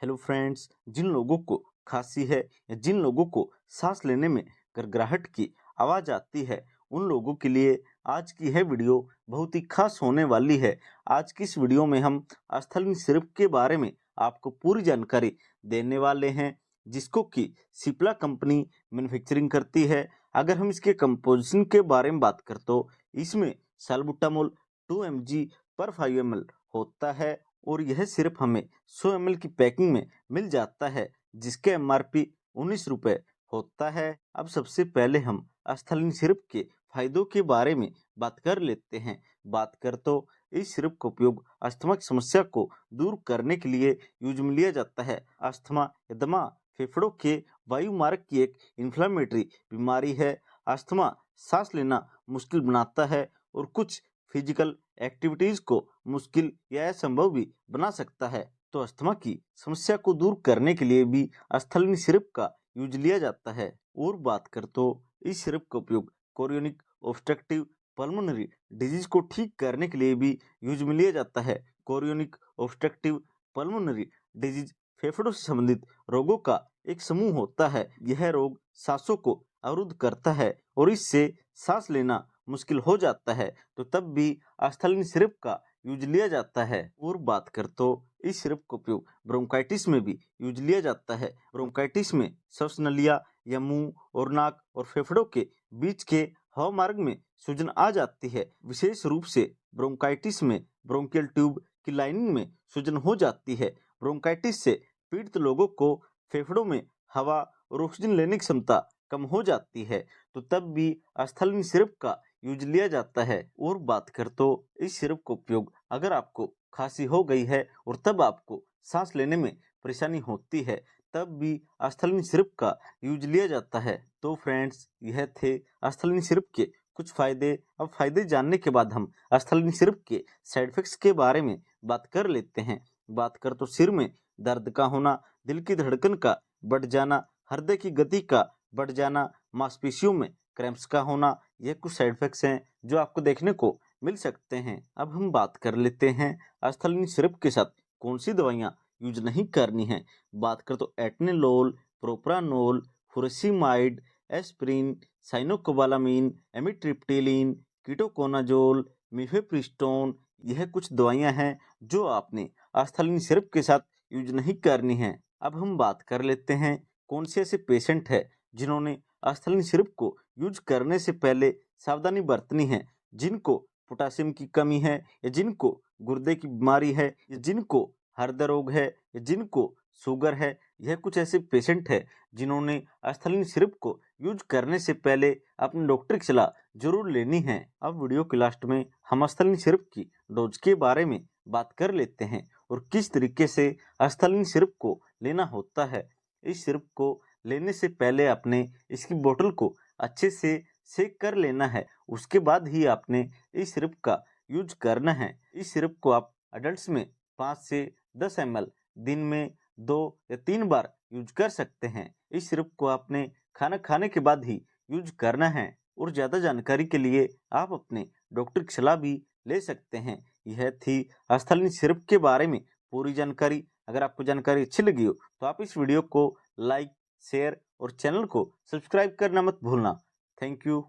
Hello friends, जिन लोगों को खांसी है या जिन लोगों को सांस लेने में गड़गड़ाहट की आवाज़ आती है, उन लोगों के लिए आज की यह वीडियो बहुत ही खास होने वाली है। आज की इस वीडियो में हम स्थलीन सिरप के बारे में आपको पूरी जानकारी देने वाले हैं, जिसको कि सिप्ला कंपनी मैन्युफैक्चरिंग करती है। अगर हम इसके कंपोजिशन के बारे में बात करें तो इसमें सैल्बुटामोल 2 mg पर 5 ml होता है और यह सिर्फ हमें 100 ml की पैकिंग में मिल जाता है, जिसके MRP 19 रुपये होता है। अब सबसे पहले हम स्थलीन सिरप के फायदों के बारे में बात कर लेते हैं। बात कर तो इस सिरप का उपयोग अस्थमा की समस्या को दूर करने के लिए यूज में लिया जाता है। अस्थमा या दमा फेफड़ों के वायु मार्ग की एक इन्फ्लेमेटरी बीमारी है। अस्थमा सांस लेना मुश्किल बनाता है और कुछ फिजिकल एक्टिविटीज को मुश्किल या असंभव भी बना सकता है। तो अस्थमा की समस्या को दूर करने के लिए भी स्थलीन सिरप का यूज लिया जाता है। और बात कर तो इस सिरप का उपयोग कोरियोनिक ऑब्स्ट्रक्टिव पल्मोनरी डिजीज को ठीक करने के लिए भी यूज में लिया जाता है। कोरियोनिक ऑब्स्ट्रक्टिव पल्मोनरी डिजीज फेफड़ों से संबंधित रोगों का एक समूह होता है। यह रोग सांसों को अवरुद्ध करता है और इससे सांस लेना मुश्किल हो जाता है, तो तब भी स्थलीन सिरप का यूज लिया जाता है। और बात कर तो इस सिरप का उपयोग ब्रोंकाइटिस में भी यूज लिया जाता है। ब्रोंकाइटिस में श्वसनलिया या मुंह और नाक और फेफड़ों के बीच के हवा मार्ग में सूजन आ जाती है। विशेष रूप से ब्रोंकाइटिस में ब्रोंकियल ट्यूब की लाइनिंग में सूजन हो जाती है। ब्रोंकाइटिस से पीड़ित लोगों को फेफड़ों में हवा और ऑक्सीजन लेने की क्षमता कम हो जाती है, तो तब भी स्थलीन सिरप का यूज लिया जाता है। और बात कर तो इस सिरप का उपयोग अगर आपको खांसी हो गई है और तब आपको सांस लेने में परेशानी होती है, तब भी स्थलीन सिरप का यूज लिया जाता है। तो फ्रेंड्स, यह थे स्थलीन सिरप के कुछ फायदे। अब फायदे जानने के बाद हम स्थलीन सिरप के साइड इफेक्ट्स के बारे में बात कर लेते हैं। बात कर तो सिर में दर्द का होना, दिल की धड़कन का बढ़ जाना, हृदय की गति का बढ़ जाना, मांसपेशियों में क्रैम्प्स का होना, ये कुछ साइड इफेक्ट्स हैं जो आपको देखने को मिल सकते हैं। अब हम बात कर लेते हैं स्थलीन सिरप के साथ कौन सी दवाइयाँ यूज नहीं करनी है। बात कर तो एटनेलोल, प्रोप्रानोल, फुरसिमाइड, एस्प्रिन, साइनोकोबालामीन, एमिट्रिप्टिलिन, कीटोकोनाजोल, मिफेप्रिस्टोन, यह कुछ दवाइयाँ हैं जो आपने स्थलीन सिरप के साथ यूज नहीं करनी है। अब हम बात कर लेते हैं कौन से ऐसे पेशेंट है जिन्होंने स्थलीन सिरप को यूज करने से पहले सावधानी बरतनी है। जिनको पोटासियम की कमी है या जिनको गुर्दे की बीमारी है या जिनको हृदय रोग है या जिनको शुगर है, यह कुछ ऐसे पेशेंट है जिन्होंने स्थलीन सिरप को यूज करने से पहले अपने डॉक्टर की सलाह जरूर लेनी है। अब वीडियो के लास्ट में हम स्थलीन सिरप की डोज के बारे में बात कर लेते हैं और किस तरीके से स्थलीन सिरप को लेना होता है। इस सिरप को लेने से पहले आपने इसकी बोतल को अच्छे से सेक कर लेना है। उसके बाद ही आपने इस सिरप का यूज करना है। इस सिरप को आप अडल्ट्स में 5 से 10 ml दिन में 2 या 3 बार यूज कर सकते हैं। इस सिरप को आपने खाना खाने के बाद ही यूज करना है और ज़्यादा जानकारी के लिए आप अपने डॉक्टर की सलाह भी ले सकते हैं। यह थी स्थलीन सिरप के बारे में पूरी जानकारी। अगर आपको जानकारी अच्छी लगी हो तो आप इस वीडियो को लाइक, शेयर और चैनल को सब्सक्राइब करना मत भूलना। Thank you.